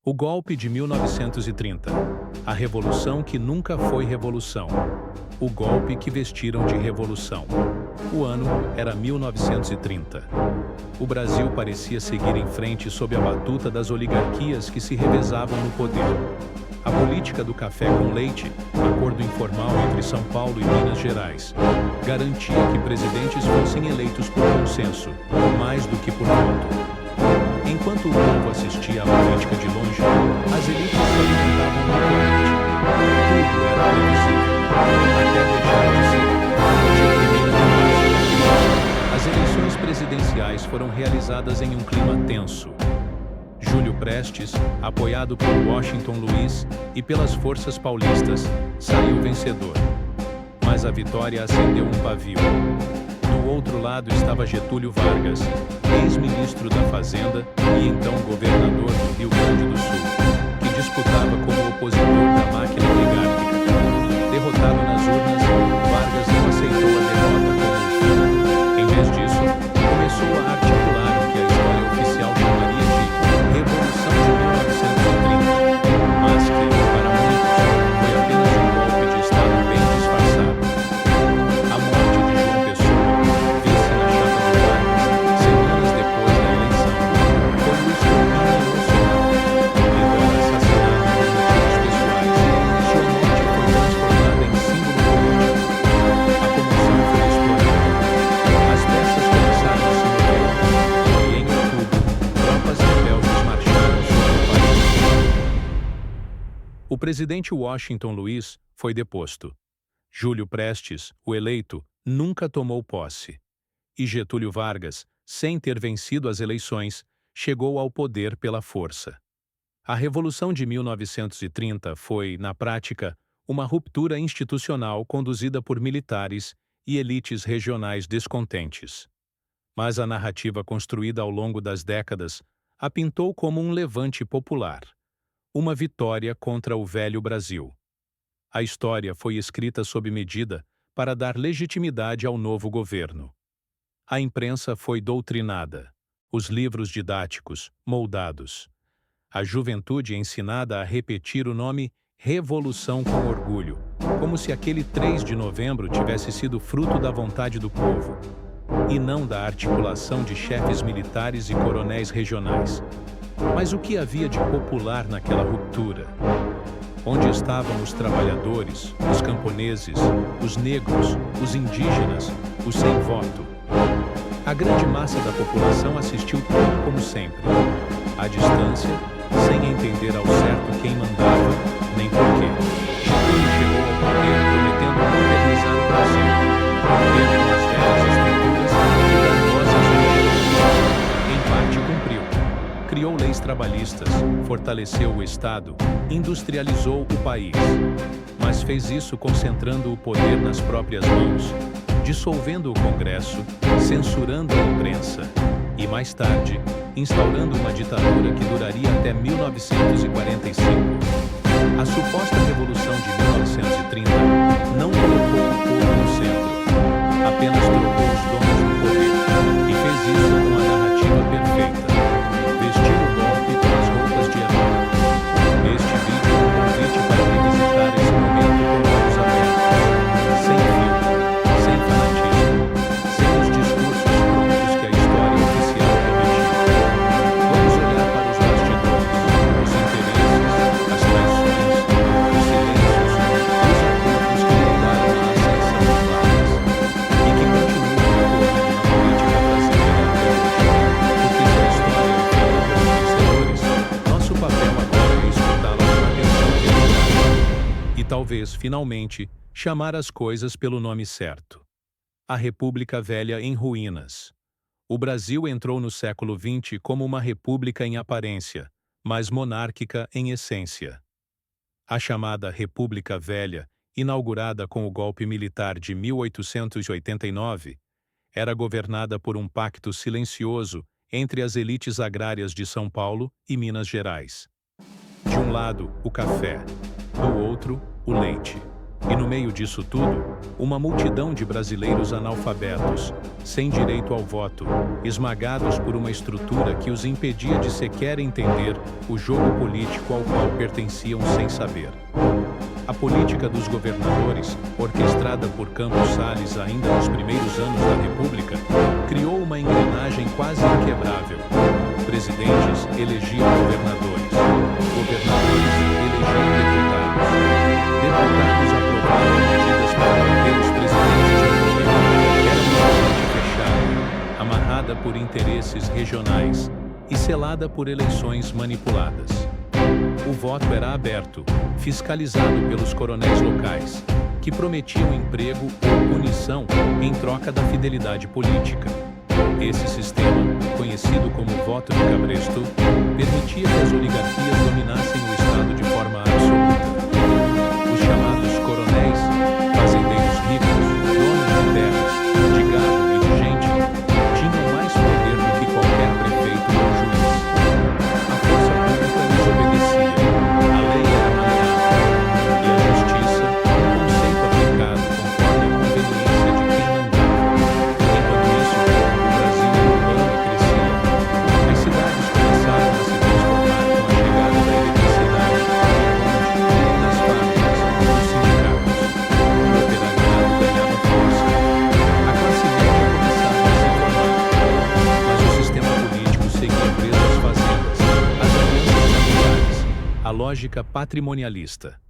O golpe de 1930. A revolução que nunca foi revolução. O golpe que vestiram de revolução. O ano era 1930. O Brasil parecia seguir em frente sob a batuta das oligarquias que se revezavam no poder. A política do café com leite, acordo informal entre São Paulo e Minas Gerais, garantia que presidentes fossem eleitos por consenso, mais do que por voto. Enquanto o povo assistia à política de longe, as elites se alimentavam no corrente. Tudo era previsível, até deixar de ser. No dia 1º de março, as eleições presidenciais foram realizadas em um clima tenso. Júlio Prestes, apoiado por Washington Luiz e pelas forças paulistas, saiu vencedor. Mas a vitória acendeu um pavio. Do outro lado estava Getúlio Vargas, ex-ministro da Fazenda e então governador do Rio Grande do Sul, que disputava como opositor da máquina oligárquica. Derrotado nas urnas, Vargas não aceitou a derrota como um fim. Em vez disso, começou a articular o que a história oficial chamaria de Revolução de 1930, mas que, para muitos, foi apenas um golpe de Estado bem disfarçado. A morte de João Pessoa, vice na chapa de Vargas, semanas depois da eleição, foi um estopim emocional. Embora assassinado por motivos pessoais, sua morte foi transformada em símbolo político. A comoção foi explorada. As peças começaram a se mover. E, em outubro, tropas rebeldes marcharam sobre o país. O presidente Washington Luiz foi deposto. Júlio Prestes, o eleito, nunca tomou posse. E Getúlio Vargas, sem ter vencido as eleições, chegou ao poder pela força. A Revolução de 1930 foi, na prática, uma ruptura institucional conduzida por militares e elites regionais descontentes. Mas a narrativa construída ao longo das décadas a pintou como um levante popular, uma vitória contra o velho Brasil. A história foi escrita sob medida para dar legitimidade ao novo governo. A imprensa foi doutrinada, os livros didáticos moldados. A juventude ensinada a repetir o nome Revolução com orgulho, como se aquele 3 de novembro tivesse sido fruto da vontade do povo, e não da articulação de chefes militares e coronéis regionais. Mas o que havia de popular naquela ruptura? Onde estavam os trabalhadores, os camponeses, os negros, os indígenas, os sem voto? A grande massa da população assistiu tudo como sempre, à distância, sem entender ao certo quem mandava, nem porquê. Getúlio chegou ao poder prometendo modernizar o Brasil, romper com as velhas estruturas e dar voz às minorias. Em parte cumpriu. Criou leis trabalhistas, fortaleceu o Estado, industrializou o país. Mas fez isso concentrando o poder nas próprias mãos, dissolvendo o Congresso, censurando a imprensa e, mais tarde, instaurando uma ditadura que duraria até 1945. A suposta Revolução de 1930 não colocou o povo no centro, apenas trocou os donos do poder e fez isso com a narrativa perfeita. Vestir o golpe com as roupas de herói. Este vídeo é um convite para revisitar esse momento com olhos abertos, sem filtro, sem fanatismo, sem os discursos prontos que a história oficial repetiu. Vamos olhar para os bastidores, os interesses, as traições, os silêncios, os acordos que levaram à ascensão de Vargas e que continuam ocorrendo na política brasileira até hoje. Porque se a história é feita pelos vencedores, nosso papel agora é escutá-la com atenção dedicada e talvez, finalmente, chamar as coisas pelo nome certo. A República Velha em ruínas. O Brasil entrou no século XX como uma república em aparência, mas monárquica em essência. A chamada República Velha, inaugurada com o golpe militar de 1889, era governada por um pacto silencioso entre as elites agrárias de São Paulo e Minas Gerais. De um lado, o café, do outro, o leite. E no meio disso tudo, uma multidão de brasileiros analfabetos, sem direito ao voto, esmagados por uma estrutura que os impedia de sequer entender o jogo político ao qual pertenciam sem saber. A política dos governadores, orquestrada por Campos Salles ainda nos primeiros anos da República, criou uma engrenagem quase inquebrável. Presidentes elegiam governadores, governadores elegiam deputados, deputados aprovavam medidas para manter os presidentes no poder. Era uma corrente fechada, amarrada por interesses regionais e selada por eleições manipuladas. O voto era aberto, fiscalizado pelos coronéis locais, que prometiam emprego ou punição em troca da fidelidade política. Esse sistema, conhecido como voto de cabresto, permitia que as oligarquias dominassem o Estado de forma absoluta. Os chamados coronéis, fazendeiros ricos, donos de terras, de gado e de gente, tinham mais poder do que qualquer prefeito ou juiz. A força pública lhes obedecia, a lei era maleável, e a justiça, um conceito aplicado conforme a conveniência de quem mandava. Enquanto isso, o Brasil urbano crescia. As cidades começaram a se transformar com a chegada da eletricidade, das fábricas, dos sindicatos. O operariado ganhava força. A classe média começava a se formar. Mas o sistema político seguia preso às fazendas, às alianças familiares, à lógica patrimonialista.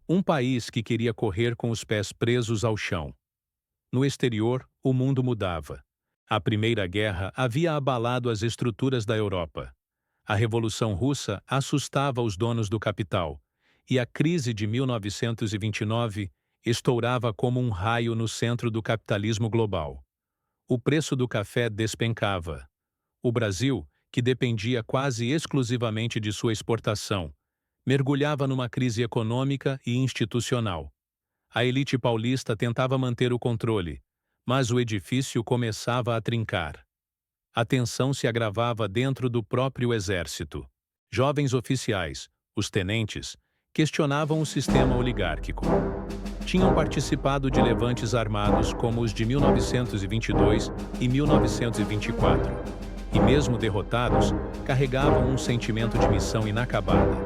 Um país que queria correr com os pés presos ao chão. No exterior, o mundo mudava. A Primeira Guerra havia abalado as estruturas da Europa. A Revolução Russa assustava os donos do capital, e a crise de 1929 estourava como um raio no centro do capitalismo global. O preço do café despencava. O Brasil, que dependia quase exclusivamente de sua exportação, mergulhava numa crise econômica e institucional. A elite paulista tentava manter o controle, mas o edifício começava a trincar. A tensão se agravava dentro do próprio exército. Jovens oficiais, os tenentes, questionavam o sistema oligárquico. Tinham participado de levantes armados como os de 1922 e 1924, e mesmo derrotados, carregavam um sentimento de missão inacabada.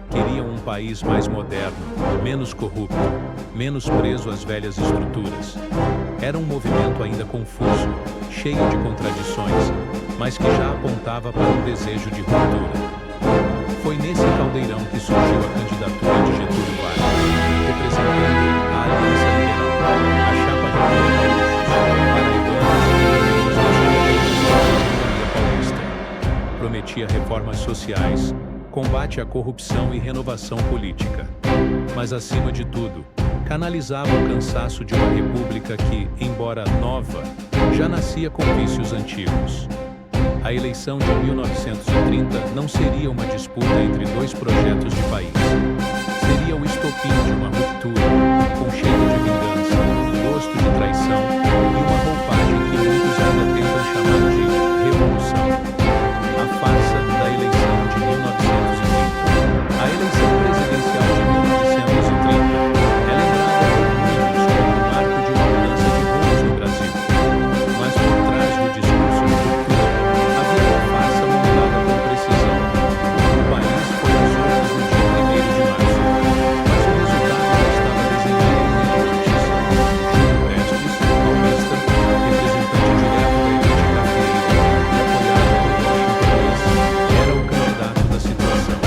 Queriam um país mais moderno, menos corrupto, menos preso às velhas estruturas. Era um movimento ainda confuso, cheio de contradições, mas que já apontava para um desejo de ruptura. Foi nesse caldeirão que surgiu a candidatura de Getúlio Vargas, representando a Aliança Liberal, a chapa de paraibanos e paulista. Prometia reformas sociais, combate à corrupção e renovação política. Mas, acima de tudo, canalizava o cansaço de uma república que, embora nova, já nascia com vícios antigos. A eleição de 1930 não seria uma disputa entre dois projetos de país. Seria o estopim de uma ruptura, com cheiro de vingança, gosto de traição e uma roupagem que muitos ainda tentam chamar de revolução. A farsa da eleição de 1930. A eleição presidencial de 1930 é lembrada por muitos como o marco de uma mudança de rumos no Brasil. Mas por trás do discurso de ruptura, havia uma farsa montada com precisão. O país foi às urnas no dia 1º de março, mas o resultado já estava desenhado um mês antes. Júlio Prestes, paulista, representante direto da elite cafeeira e apoiado por Washington Luiz, era o candidato da situação.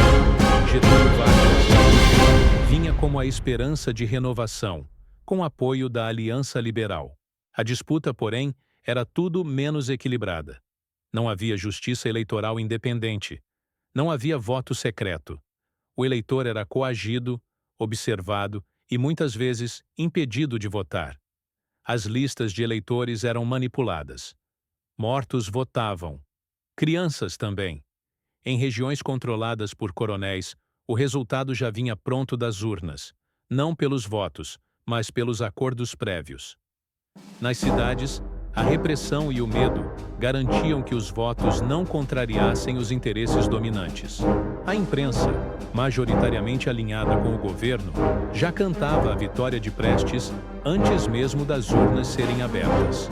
Getúlio Vargas vinha como a esperança de renovação, com apoio da Aliança Liberal. A disputa, porém, era tudo menos equilibrada. Não havia justiça eleitoral independente. Não havia voto secreto. O eleitor era coagido, observado e, muitas vezes, impedido de votar. As listas de eleitores eram manipuladas. Mortos votavam. Crianças também. Em regiões controladas por coronéis, o resultado já vinha pronto das urnas, não pelos votos, mas pelos acordos prévios. Nas cidades, A repressão e o medo garantiam que os votos não contrariassem os interesses dominantes. A imprensa, majoritariamente alinhada com o governo, já cantava a vitória de Prestes antes mesmo das urnas serem abertas.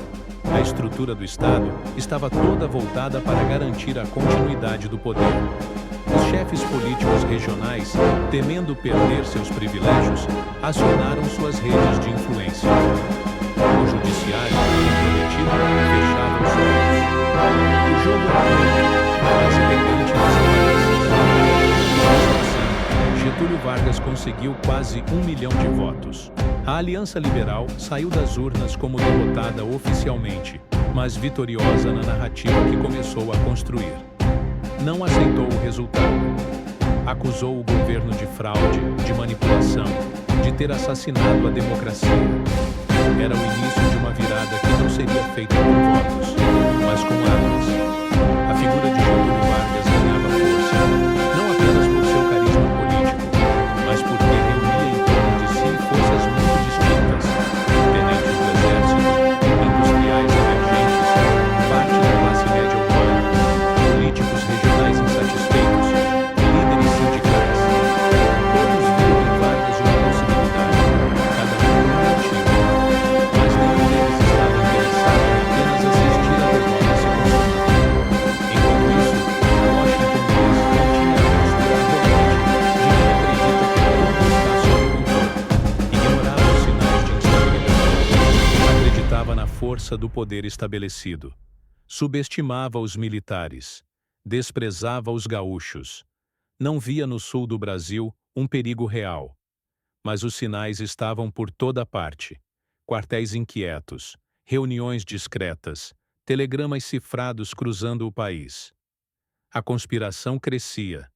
A estrutura do Estado estava toda voltada para garantir a continuidade do poder. Os chefes políticos regionais, temendo perder seus privilégios, acionaram suas redes de influência. O judiciário, comprometido, fechava os olhos. O jogo era novo, mas independente das aparências. Assim, Getúlio Vargas conseguiu quase 1 milhão de votos. A Aliança Liberal saiu das urnas como derrotada oficialmente, mas vitoriosa na narrativa que começou a construir. Não aceitou o resultado. Acusou o governo de fraude, de manipulação, de ter assassinado a democracia. Era o início de uma virada que não seria feita com votos, mas com armas. A figura de Getúlio Vargas ganhava força, não apenas por seu carisma político, mas porque reunia em torno de si forças muito distintas: tenentes do exército, industriais emergentes, parte da classe média urbana, políticos regionais insatisfeitos, líderes sindicais. Todos viram em Vargas uma possibilidade, cada um com um motivo. Mas nenhum deles estava interessado em apenas assistir a derrota se consumar. Enquanto isso, Washington DC continha a postura arrogante de quem acredita que tudo está sob controle, ignorava os sinais de instabilidade, acreditava na força do poder estabelecido, subestimava os militares, desprezava os gaúchos. Não via no sul do Brasil um perigo real. Mas os sinais estavam por toda parte. Quartéis inquietos, reuniões discretas, telegramas cifrados cruzando o país. A conspiração crescia.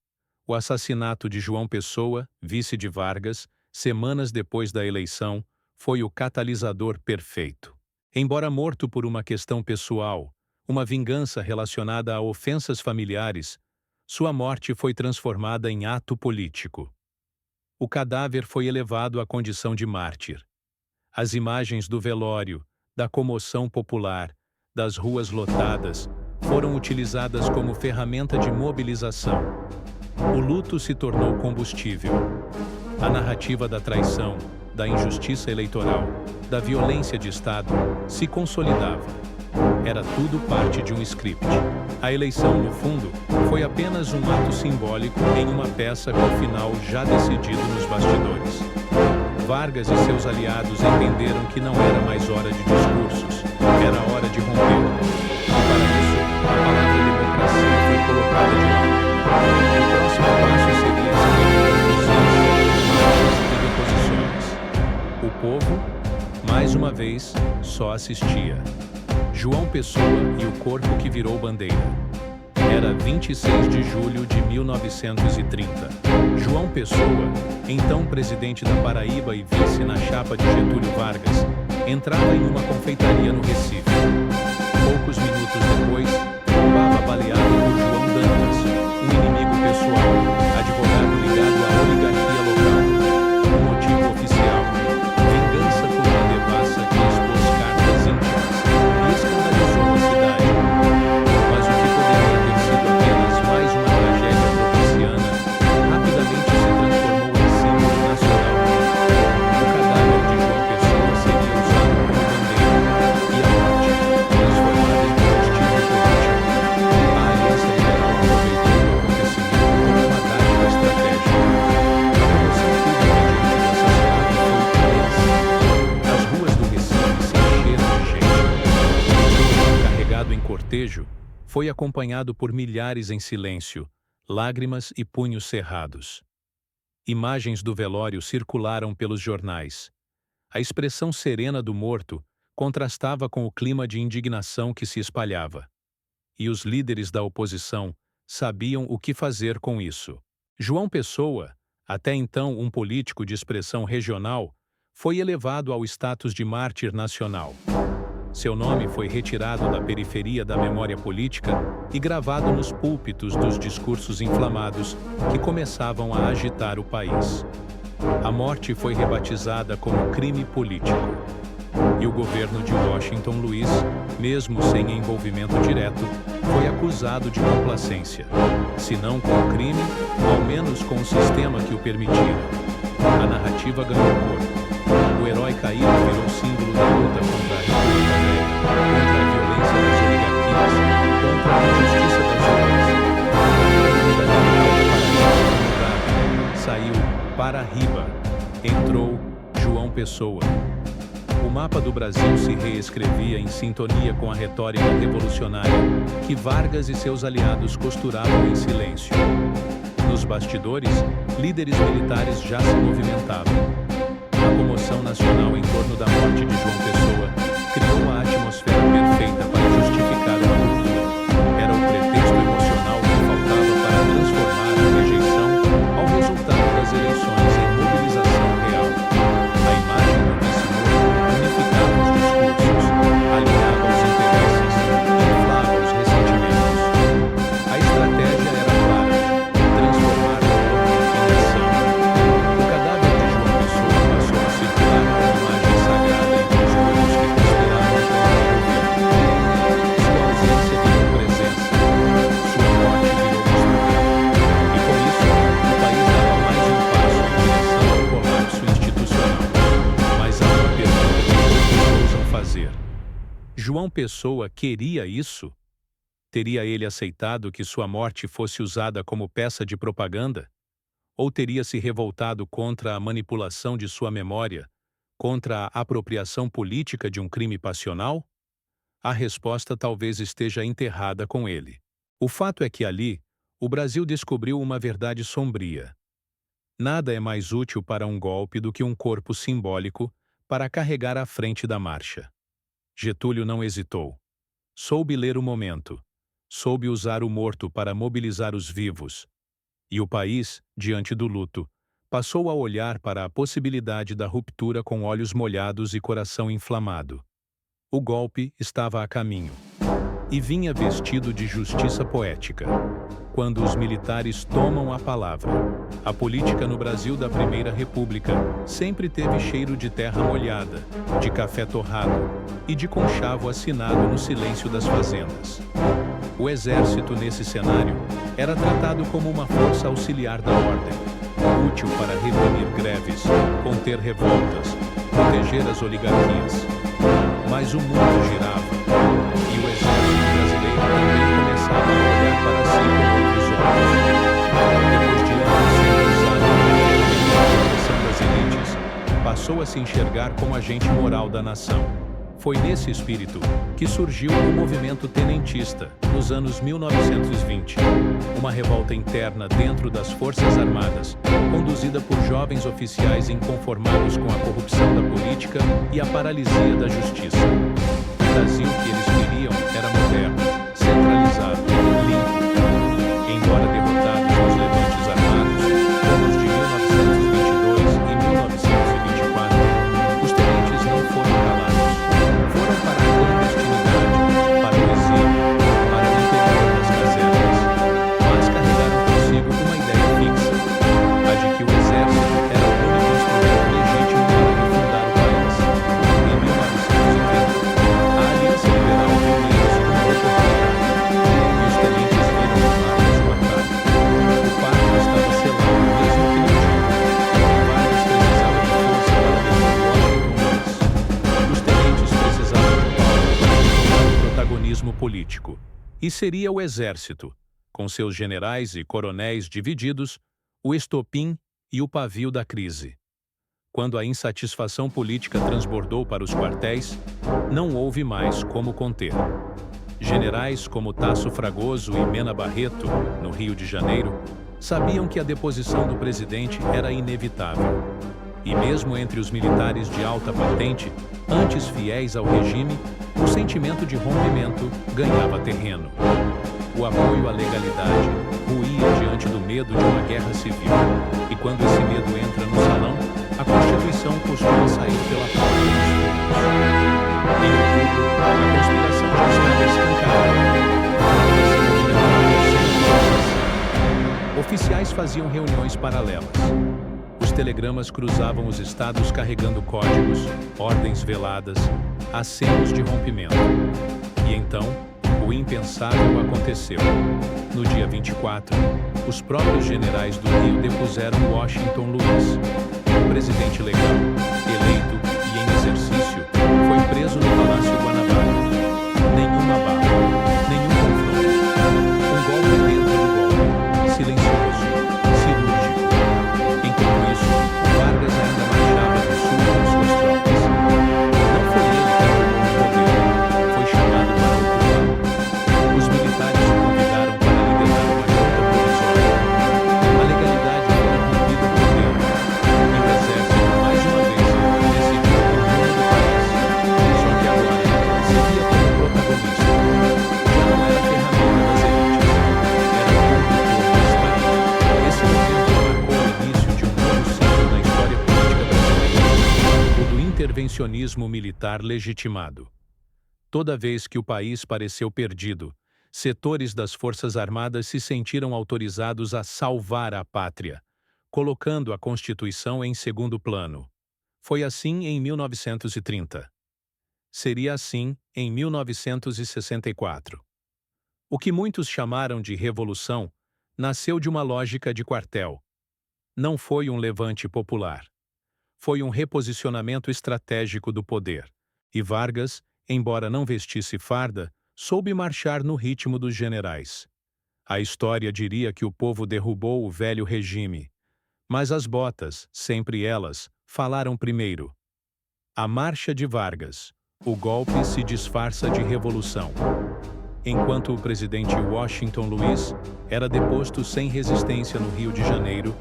O assassinato de João Pessoa, vice de Vargas, semanas depois da eleição, foi o catalisador perfeito. Embora morto por uma questão pessoal, uma vingança relacionada a ofensas familiares, sua morte foi transformada em ato político. O cadáver foi elevado à condição de mártir. As imagens do velório, da comoção popular, das ruas lotadas, foram utilizadas como ferramenta de mobilização. O luto se tornou combustível. A narrativa da traição, da injustiça eleitoral, da violência de Estado, se consolidava. Era tudo parte de um script. A eleição, no fundo, foi apenas um ato simbólico em uma peça com o final já decidido nos bastidores. Vargas e seus aliados entenderam que não era mais hora de discursos, era hora de romper. E para isso, a palavra democracia foi colocada de lado. O próximo passo seria a marchas e deposições. O povo, mais uma vez, só assistia. João Pessoa e o corpo que virou bandeira. Era 26 de julho de 1930. João Pessoa, então presidente da Paraíba e vice na chapa de Getúlio Vargas, entrava em uma confeitaria no Recife. Poucos minutos depois, tombava baleado por João Dantas, um inimigo pessoal, advogado ligado à oligarquia local. O motivo oficial: vingança por uma devassa que expôs cartas íntimas e escandalizou a cidade. Mas o que poderia ter sido apenas mais uma tragédia provinciana, rapidamente se transformou em símbolo nacional. O cadáver de João Pessoa seria usado como bandeira, e a morte, transformada em combustível político. A Aliança Liberal aproveitou o acontecimento como uma dádiva estratégica. A comoção pública diante do assassinato foi imensa. As ruas do Recife se encheram de gente. Carregado em cortejo, foi acompanhado por milhares em silêncio, lágrimas e punhos cerrados. Imagens do velório circularam pelos jornais. A expressão serena do morto contrastava com o clima de indignação que se espalhava. E os líderes da oposição sabiam o que fazer com isso. João Pessoa, até então um político de expressão regional, foi elevado ao status de mártir nacional. Seu nome foi retirado da periferia da memória política e gravado nos púlpitos dos discursos inflamados que começavam a agitar o país. A morte foi rebatizada como crime político. E o governo de Washington Luiz, mesmo sem envolvimento direto, foi acusado de complacência, se não com o crime, ao menos com o sistema que o permitira. A narrativa ganhou corpo. O herói caído virou símbolo da luta contra a República Velha, contra a violência das oligarquias, contra a injustiça das urnas. Saiu para riba, entrou João Pessoa. O mapa do Brasil se reescrevia em sintonia com a retórica revolucionária que Vargas e seus aliados costuravam em silêncio. Nos bastidores, líderes militares já se movimentavam. A comoção nacional em torno da morte de João Pessoa criou a atmosfera perfeita para justificar uma ruptura. Era o pretexto emocional que faltava para transformar a rejeição ao resultado das eleições em mobilização real. A imagem do vice-morto unificava os discursos, alinhava os interesses e inflava os ressentimentos. A estratégia era clara: transformar a luta em ação. O cadáver de João Pessoa passou a circular como imagem sagrada entre os grupos que conspiravam contra o governo. Sua ausência virou presença, sua morte virou mistura. E com isso, o país dava mais um passo em direção ao colapso institucional. Mas há uma pergunta que todos ousam fazer: João Pessoa queria isso? Teria ele aceitado que sua morte fosse usada como peça de propaganda? Ou teria se revoltado contra a manipulação de sua memória, contra a apropriação política de um crime passional? A resposta talvez esteja enterrada com ele. O fato é que ali, o Brasil descobriu uma verdade sombria. Nada é mais útil para um golpe do que um corpo simbólico para carregar à frente da marcha. Getúlio não hesitou. Soube ler o momento. Soube usar o morto para mobilizar os vivos. E o país, diante do luto, passou a olhar para a possibilidade da ruptura com olhos molhados e coração inflamado. O golpe estava a caminho. E vinha vestido de justiça poética. Quando os militares tomam a palavra. A política no Brasil da Primeira República sempre teve cheiro de terra molhada, de café torrado e de conchavo assinado no silêncio das fazendas. O exército, nesse cenário, era tratado como uma força auxiliar da ordem, útil para reprimir greves, conter revoltas, proteger as oligarquias. Mas o mundo girava, e o exército brasileiro também começava a olhar para si com outros olhos. Depois de anos sendo usado para a proteção das elites, passou a se enxergar como agente moral da nação. Foi nesse espírito que surgiu o movimento tenentista, nos anos 1920, uma revolta interna dentro das Forças Armadas, conduzida por jovens oficiais inconformados com a corrupção da política e a paralisia da justiça. O Brasil que eles queriam era moderno, centralizado, limpo. Embora derrotados nos levantes armados, como os de 1922 e 1924, os tenentes não foram calados. Foram para a clandestinidade, para o exílio, para o interior das casernas, mas carregaram consigo uma ideia fixa, a de que o exército era o único instrumento legítimo para refundar o país. Em 1930, a Aliança Liberal viu neles uma oportunidade, e os tenentes viram as armas do atalho. O pacto estava selado, mesmo que não dito. Vargas precisava de força para defender Washington. Os tenentes precisavam de Paulo para tomar o protagonismo político. E seria o exército, com seus generais e coronéis divididos, o estopim e o pavio da crise. Quando a insatisfação política transbordou para os quartéis, não houve mais como conter. Generais como Tasso Fragoso e Mena Barreto, no Rio de Janeiro, sabiam que a deposição do presidente era inevitável. E mesmo entre os militares de alta patente, antes fiéis ao regime, o sentimento de rompimento ganhava terreno. O apoio à legalidade ruía diante do medo de uma guerra civil. E quando esse medo entra no salão, a Constituição costuma sair pela porta dos fundos. Em outubro, a conspiração já estava escancarada. Oficiais faziam reuniões paralelas. Os telegramas cruzavam os estados carregando códigos, ordens veladas, acenos de rompimento. E então, o impensável aconteceu. No dia 24, os próprios generais do Rio depuseram Washington Luiz. O presidente legal, eleito e em exercício, foi preso no Palácio Guanabara. Nenhuma bala, nenhum confronto. Um golpe dentro do golpe, silencioso, cirúrgico. Enquanto isso, Vargas ainda marchava do sul com suas tropas. Não foi ele que tomou o poder, foi chamado para ocupar. Os militares o convidaram para liderar uma junta provisória. A legalidade fora cumprida por dentro, e o exército, mais uma vez, decidiu o rumo do país. Só que agora, se via como protagonista. Já não era ferramenta das elites, era condutor do Estado. Esse momento marcou o início de um novo ciclo na história política brasileira, o do intervencionismo militar legitimado. Toda vez que o país pareceu perdido, setores das Forças Armadas se sentiram autorizados a salvar a pátria, colocando a Constituição em segundo plano. Foi assim em 1930. Seria assim em 1964. O que muitos chamaram de revolução nasceu de uma lógica de quartel. Não foi um levante popular. Foi um reposicionamento estratégico do poder. E Vargas, embora não vestisse farda, soube marchar no ritmo dos generais. A história diria que o povo derrubou o velho regime. Mas as botas, sempre elas, falaram primeiro. A marcha de Vargas. O golpe se disfarça de revolução. Enquanto o presidente Washington Luiz era deposto sem resistência no Rio de Janeiro,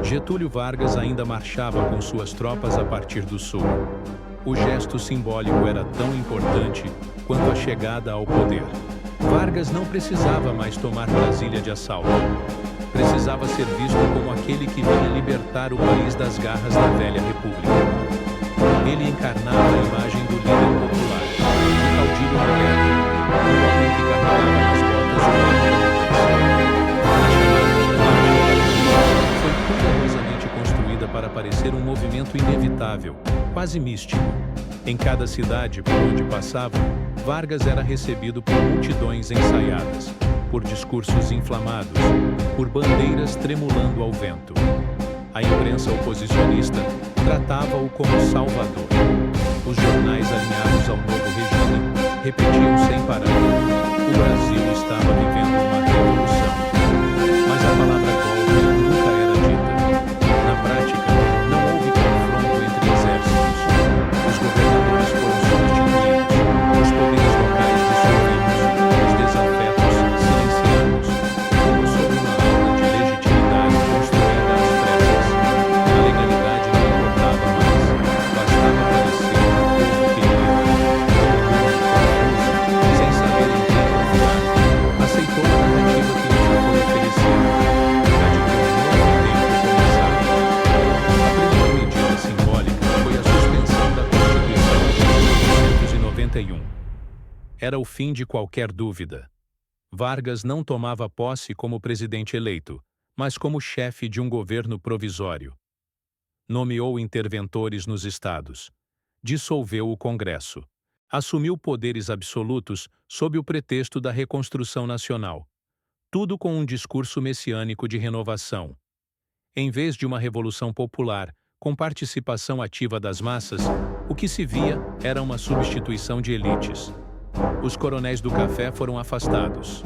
Getúlio Vargas ainda marchava com suas tropas a partir do sul. O gesto simbólico era tão importante quanto a chegada ao poder. Vargas não precisava mais tomar Brasília de assalto. Precisava ser visto como aquele que vinha libertar o país das garras da velha república. Ele encarnava a imagem do líder popular, do caudilho moderno, do homem que carregava nas botas o nome da A foi cuidadosamente construída para parecer um movimento inevitável, quase místico. Em cada cidade por onde passava, Vargas era recebido por multidões ensaiadas, por discursos inflamados, por bandeiras tremulando ao vento. A imprensa oposicionista tratava-o como salvador. Os jornais alinhados ao novo regime repetiam sem parar: o Brasil estava vivendo uma revolução. Mas a palavra golpe nunca era dita. Na prática, não houve confronto entre exércitos. Os governadores foram substituídos, os poderes locais dissolvidos, os desafetos silenciados, como sob uma aula de legitimidade construída às pressas. A legalidade não importava mais, bastava parecer o povo queria. Confuso, sem saber em quem confiar, aceitou a narrativa que lhe foi oferecida, a de que um novo tempo começava. A primeira medida simbólica foi a suspensão da Constituição de 1991. Era o fim de qualquer dúvida. Vargas não tomava posse como presidente eleito, mas como chefe de um governo provisório. Nomeou interventores nos estados. Dissolveu o Congresso. Assumiu poderes absolutos sob o pretexto da reconstrução nacional. Tudo com um discurso messiânico de renovação. Em vez de uma revolução popular, com participação ativa das massas, o que se via era uma substituição de elites. Os coronéis do café foram afastados.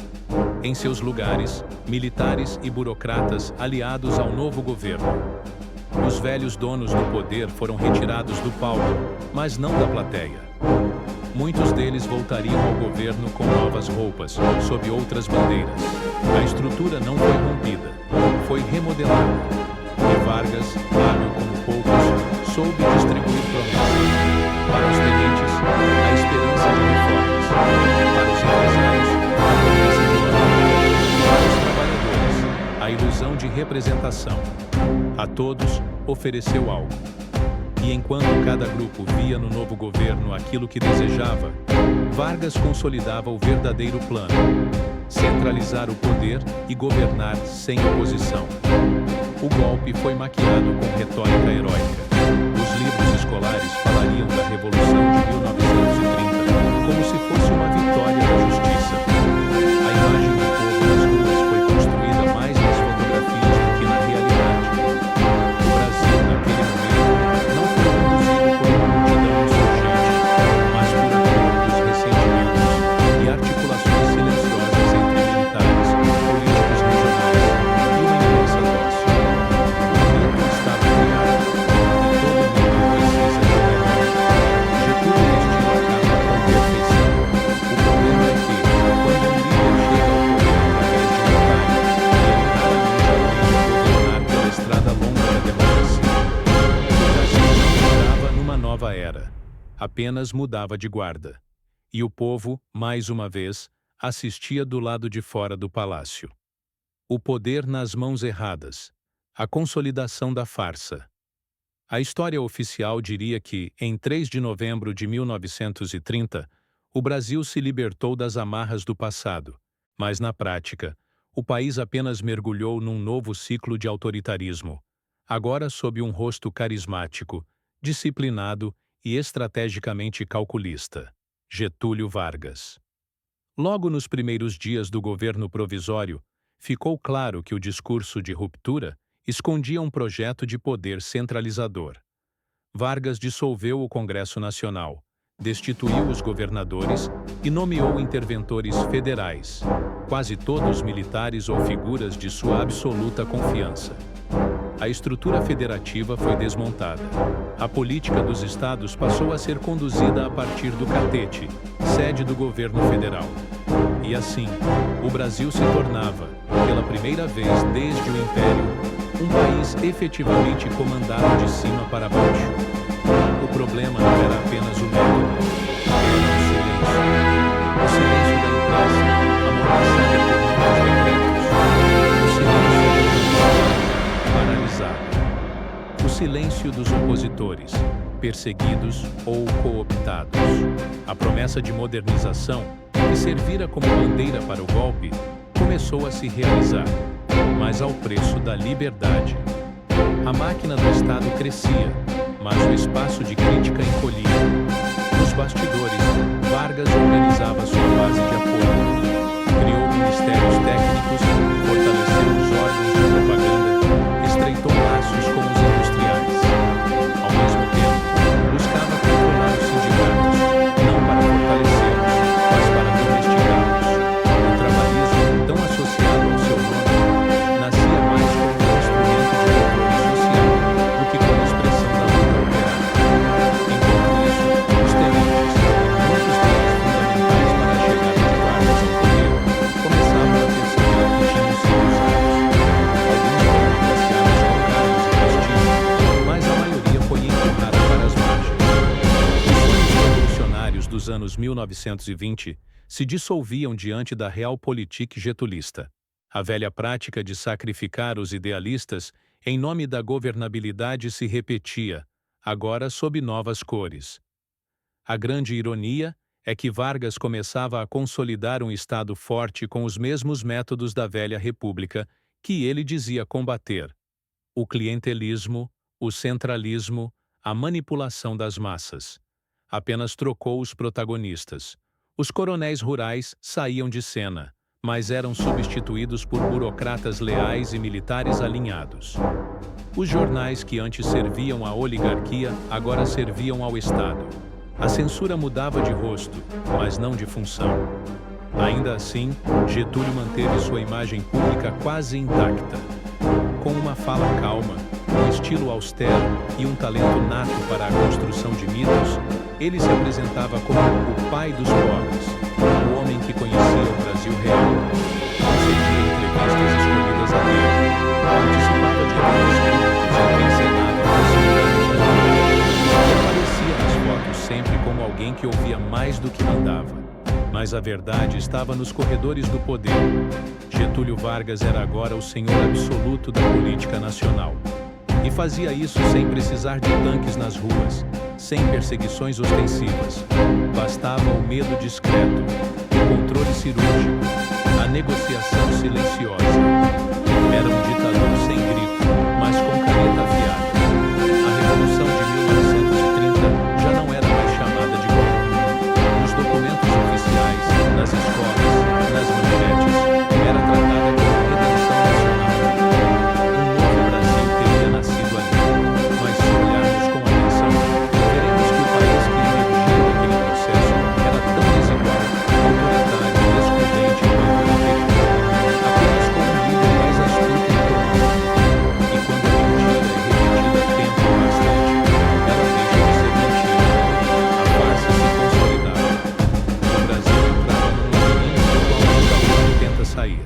Em seus lugares, militares e burocratas aliados ao novo governo. Os velhos donos do poder foram retirados do palco, mas não da plateia. Muitos deles voltariam ao governo com novas roupas, sob outras bandeiras. A estrutura não foi rompida, foi remodelada. E Vargas, hábil como poucos, soube distribuir promessas. Para os tenentes, a esperança de reformas. Para os empresários, a promessa de trabalho. Para os trabalhadores, a ilusão de representação. A todos, ofereceu algo. E enquanto cada grupo via no novo governo aquilo que desejava, Vargas consolidava o verdadeiro plano: centralizar o poder e governar sem oposição. O golpe foi maquiado com retórica heróica. Os livros escolares falariam da Revolução de 1930 como se fosse uma vitória da justiça. A imagem do povo nas ruas foi construída mais nas fotografias do que na realidade. O Brasil, naquele momento, não foi conduzido por uma multidão insurgente, mas por acordos, ressentimentos e articulações silenciosas entre militares, políticos regionais e uma imprensa dócil. O mito estava criado, e todo mito precisa de memória. Getúlio vestiu a capa com perfeição. O problema é que, quando um líder chega ao poder através de uma batalha, ele raramente aprende a governar pela estrada longa da democracia. O Brasil não entrava numa nova era, apenas mudava de guarda. E o povo, mais uma vez, assistia do lado de fora do palácio. O poder nas mãos erradas. A consolidação da farsa. A história oficial diria que, em 3 de novembro de 1930, o Brasil se libertou das amarras do passado, mas na prática, o país apenas mergulhou num novo ciclo de autoritarismo, agora sob um rosto carismático, disciplinado e estrategicamente calculista: Getúlio Vargas. Logo nos primeiros dias do governo provisório, ficou claro que o discurso de ruptura escondia um projeto de poder centralizador. Vargas dissolveu o Congresso Nacional, destituiu os governadores e nomeou interventores federais, quase todos militares ou figuras de sua absoluta confiança. A estrutura federativa foi desmontada. A política dos estados passou a ser conduzida a partir do Catete, sede do governo federal. E assim, o Brasil se tornava, pela primeira vez desde o Império, um país efetivamente comandado de cima para baixo. O problema não era apenas o método, era o silêncio da imprensa, amordaçada por novos decretos, o silêncio paralisado, o silêncio dos opositores, perseguidos ou cooptados. A promessa de modernização, que servira como bandeira para o golpe, começou a se realizar, mas ao preço da liberdade. A máquina do Estado crescia, mas o espaço de crítica encolhia. Nos bastidores, Vargas organizava sua base de apoio. Criou ministérios técnicos, fortaleceu os órgãos de propaganda, estreitou laços com os industriais. Ao mesmo tempo, buscava controlar os sindicatos, não para fortalecê-los, mas para domesticá-los. O trabalhismo, tão associado ao seu nome, nascia mais como um instrumento de controle social do que como expressão da luta operária. Enquanto isso, os tenentes, muitos deles fundamentais para a chegada de Vargas ao poder, começavam a perceber que tinham sido usados. Alguns foram agraciados com cargos de prestígio, mas a maioria foi empurrada para as margens. Os sonhos revolucionários dos anos 1920 se dissolviam diante da realpolitik getulista. A velha prática de sacrificar os idealistas em nome da governabilidade se repetia, agora sob novas cores. A grande ironia é que Vargas começava a consolidar um Estado forte com os mesmos métodos da velha República que ele dizia combater: o clientelismo, o centralismo, a manipulação das massas. Apenas trocou os protagonistas. Os coronéis rurais saíam de cena, mas eram substituídos por burocratas leais e militares alinhados. Os jornais que antes serviam à oligarquia agora serviam ao Estado. A censura mudava de rosto, mas não de função. Ainda assim, Getúlio manteve sua imagem pública quase intacta. Com uma fala calma, um estilo austero e um talento nato para a construção de mitos, ele se apresentava como o pai dos pobres, o homem que conhecia o Brasil real. Concedia entrevistas escolhidas a dedo, participava de eventos públicos e encenava a possibilidade da vida. E aparecia nas fotos sempre como alguém que ouvia mais do que mandava. Mas a verdade estava nos corredores do poder. Getúlio Vargas era agora o senhor absoluto da política nacional. E fazia isso sem precisar de tanques nas ruas, sem perseguições ostensivas. Bastava o medo discreto, o controle cirúrgico, a negociação silenciosa. Era um ditador sem grito, mas com caneta afiada. A Revolução de 1930 já não era mais chamada de golpe. Nos documentos oficiais, nas escolas, nas manchetes, era tratada como redenção nacional. Um novo Brasil teria nascido ali. Mas se olharmos com atenção, veremos que o país que emergiu daquele processo era tão desigual, autoritário e excludente quanto o anterior, apenas com um líder mais astuto e corrupto. E quando a mentira é repetida tempo bastante, ela deixa de ser mentira. A farsa se consolidava. O Brasil entrava num labirinto do qual cada um tenta sair.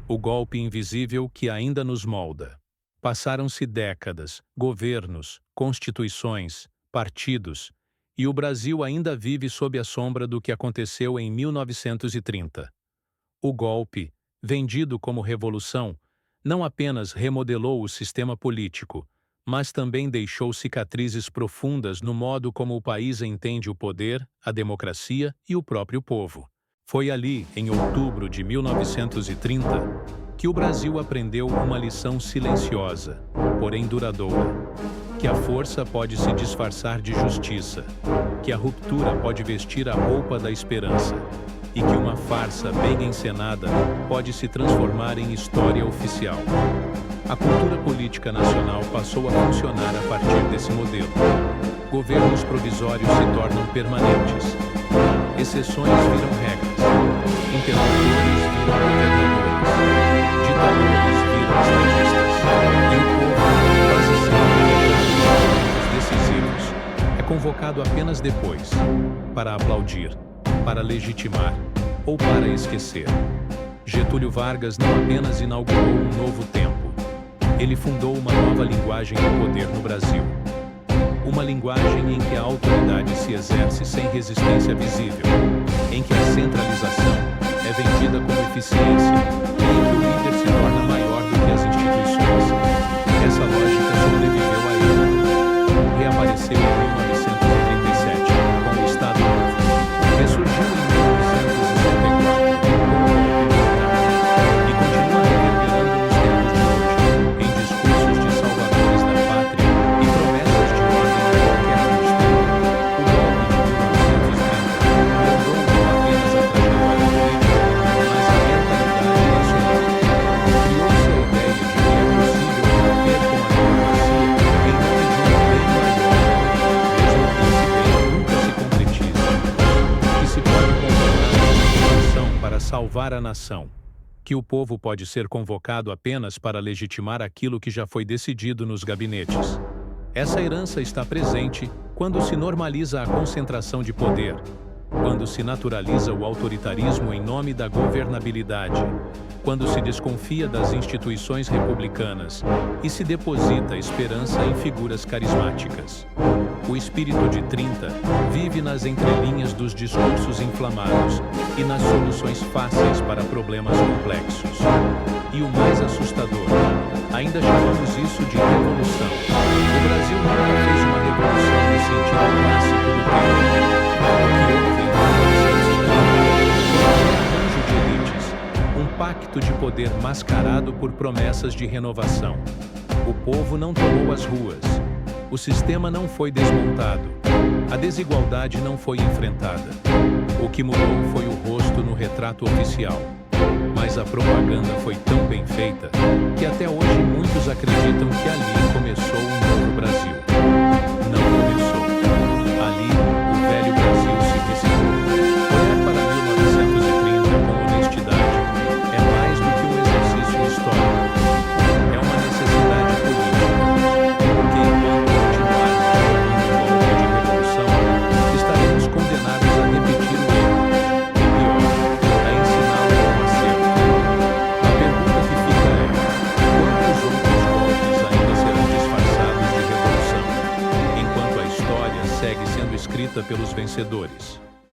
O golpe invisível que ainda nos molda. Passaram-se décadas, governos, constituições, partidos, e o Brasil ainda vive sob a sombra do que aconteceu em 1930. O golpe, vendido como revolução, não apenas remodelou o sistema político, mas também deixou cicatrizes profundas no modo como o país entende o poder, a democracia e o próprio povo. Foi ali, em outubro de 1930, que o Brasil aprendeu uma lição silenciosa, porém duradoura: que a força pode se disfarçar de justiça, que a ruptura pode vestir a roupa da esperança, e que uma farsa bem encenada pode se transformar em história oficial. A cultura política nacional passou a funcionar a partir desse modelo. Governos provisórios se tornam permanentes. Exceções viram regras. Interlocutores viram governadores. Ditadores viram estadistas. E o povo, quase sempre nos momentos decisivos, é convocado apenas depois, para aplaudir, para legitimar ou para esquecer. Getúlio Vargas não apenas inaugurou um novo tempo, ele fundou uma nova linguagem do poder no Brasil. Uma linguagem em que a autoridade se exerce sem resistência visível, em que a centralização é vendida como eficiência e em que o líder se torna maior do que as instituições. Essa lógica sobreviveu a ele. Reapareceu em 1937, com o Estado Novo. Ressurgiu em 1964, com o golpe militar. E continua reverberando nos tempos de hoje, em discursos de salvadores da pátria e promessas de ordem a qualquer custo. O golpe de 1930 mudou não apenas a trajetória política, mas a mentalidade nacional. Criou-se a ideia de que é possível romper com a democracia em nome de um bem maior, mesmo que esse bem nunca se concretize. Que se pode convocar a Constituição para salvar a nação. Que o povo pode ser convocado apenas para legitimar aquilo que já foi decidido nos gabinetes. Essa herança está presente quando se normaliza a concentração de poder, quando se naturaliza o autoritarismo em nome da governabilidade, quando se desconfia das instituições republicanas e se deposita esperança em figuras carismáticas. O espírito de 30 vive nas entrelinhas dos discursos inflamados e nas soluções fáceis para problemas complexos. E o mais assustador, ainda chamamos isso de revolução. O Brasil nunca fez uma revolução no sentido clássico do termo. O que houve em 1930 foi um arranjo de elites, um pacto de poder mascarado por promessas de renovação. O povo não tomou as ruas. O sistema não foi desmontado. A desigualdade não foi enfrentada. O que mudou foi o rosto no retrato oficial. Mas a propaganda foi tão bem feita que até hoje muitos acreditam que ali começou um novo Brasil. Não começou. Ali, o velho Brasil se reciclou. Olhar para 1930 com honestidade é mais do que um exercício histórico. É uma necessidade política. Porque enquanto continuarmos chamando o golpe de revolução, estaremos condenados a repetir o erro. E pior, a ensiná-lo como acerto. A pergunta que fica é: quantos outros golpes ainda serão disfarçados de revolução, enquanto a história segue sendo escrita pelos vencedores?